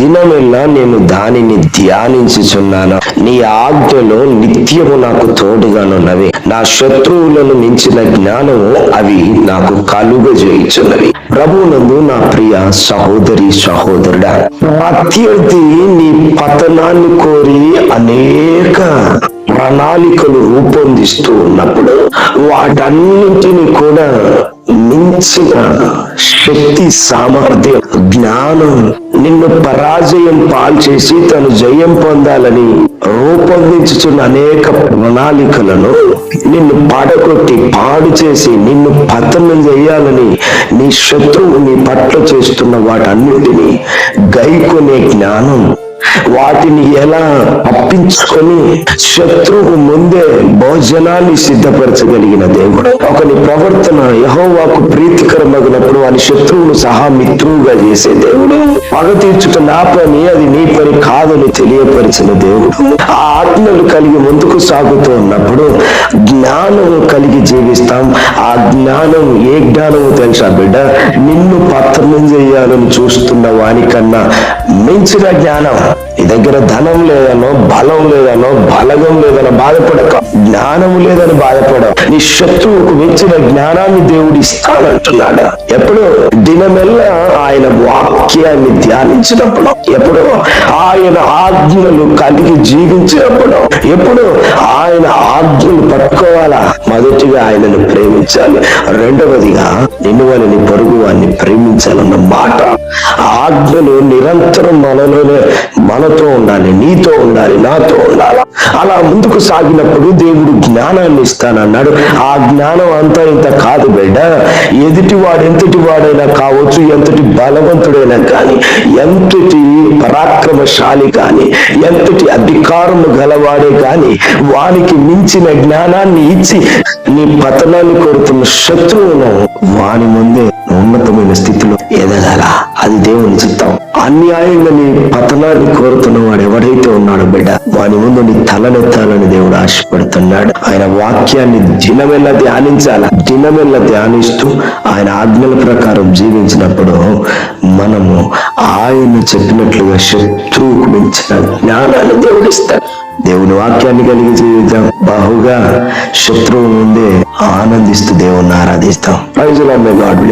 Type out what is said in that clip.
దినమెల్లా నేను దానిని ధ్యానించుచున్నాను. నీ ఆజ్ఞలో నిత్యము నాకు తోడుగానున్నవి. నా శత్రువులను మించిన జ్ఞానము అవి నాకు కలుగజేయుచున్నవి. ప్రభువునందు నా ప్రియ సహోదరి సహోదరుడా, ప్రత్యర్థి నీ పతనాన్ని కోరి అనేక ప్రణాళికలు రూపొందిస్తూ ఉన్నప్పుడు వాటన్నింటినీ కూడా మించిన శక్తి, సామర్థ్యం, జ్ఞానం నిన్ను పరాజయం పాల్చేసి తను జయం పొందాలని రూపొందించుచున్న అనేక ప్రణాళికలను నిన్ను పడగొట్టి పాడు చేసి నిన్ను పతనం చేయాలని నీ శత్రువు నీ పట్ల చేస్తున్న వాటన్నిటినీ గైకొనే జ్ఞానం, వాటిని ఎలా తప్పించుకొని శత్రువు ముందే భోజనాన్ని సిద్ధపరచగలిగిన దేవుడు. ఒకని ప్రవర్తన యెహోవాకు ప్రీతికరమగినప్పుడు వాని శత్రువును సహా మిత్రువుగా చేసే దేవుడు. పగ తీర్చుట నా పని, అది నీ పని కాదని తెలియపరిచిన దేవుడు. ఆ ఆజ్ఞలు కలిగి ముందుకు సాగుతూ ఉన్నప్పుడు జ్ఞానం కలిగి జీవిస్తాం. ఆ జ్ఞానం ఏ జ్ఞానము తెలుసా బిడ్డ? నిన్ను పతనం చేయాలని చూస్తున్న వానికన్నా మించిన జ్ఞానం. నీ దగ్గర ధనం లేదనో, బలం లేదనో, బలగం లేదనో బాధపడక, జ్ఞానం లేదని బాధపడ. నీ శత్రువుకు మించిన జ్ఞానాన్ని దేవుడు ఇస్తానంటున్నాడు. ఎప్పుడు? దినమెల్లా ఆయన వాక్యాన్ని ధ్యానించినప్పుడు, ఎప్పుడు ఆయన ఆజ్ఞలు కలిగి జీవించినప్పుడు, ఎప్పుడు ఆయన ఆజ్ఞలు పట్టుకోవాలా. మొదటిగా ఆయనను ప్రేమించాలి, రెండవదిగా నిన్ను వాళ్ళని పొరుగు వారిని ప్రేమించాలన్న మాట. ఆజ్ఞలు నిరంతరం మనతో ఉండాలి, నీతో ఉండాలి, నాతో ఉండాలి. అలా ముందుకు సాగినప్పుడు దేవుడు జ్ఞానాన్ని ఇస్తానన్నాడు. ఆ జ్ఞానం అంతా ఇంత కాదు బిడ్డ. ఎదుటి వాడు ఎంతటి వాడైనా కావచ్చు, ఎంతటి బలవంతుడైనా కానీ, ఎంతటి పరాక్రమశాలి కానీ, ఎంతటి అధికారము గలవాడే కానీ, వానికి మించిన జ్ఞానాన్ని ఇచ్చి నీ పతనాన్ని కోరుతున్న శత్రువును వాని ముందే ఉన్నతమైన స్థితిలో ఎదగాల. అది దేవుని చిత్తం. అన్యాయంగా నీ పతనాన్ని కోరుతున్న వాడు ఎవడైతే ఉన్నాడో బిడ్డ, వాని ముందు నీ తలనెత్తాలని దేవుడు ఆశపడుతున్నాడు. ఆయన వాక్యాన్ని దినమెల్లా ధ్యానించాల. దినమెల్లా ధ్యానిస్తూ ఆయన ఆజ్ఞల ప్రకారం జీవించినప్పుడు మనము ఆయన చెప్పినట్లుగా శత్రువుకు మించిన జ్ఞానాన్ని దేవుడిస్తాడు. దేవుని వాక్యాన్ని కలిగి జీవిద్దాం. బహుగా శత్రువు ముందే ఆనందిస్తూ దేవుణ్ణి ఆరాధిస్తాం. Praise the lord.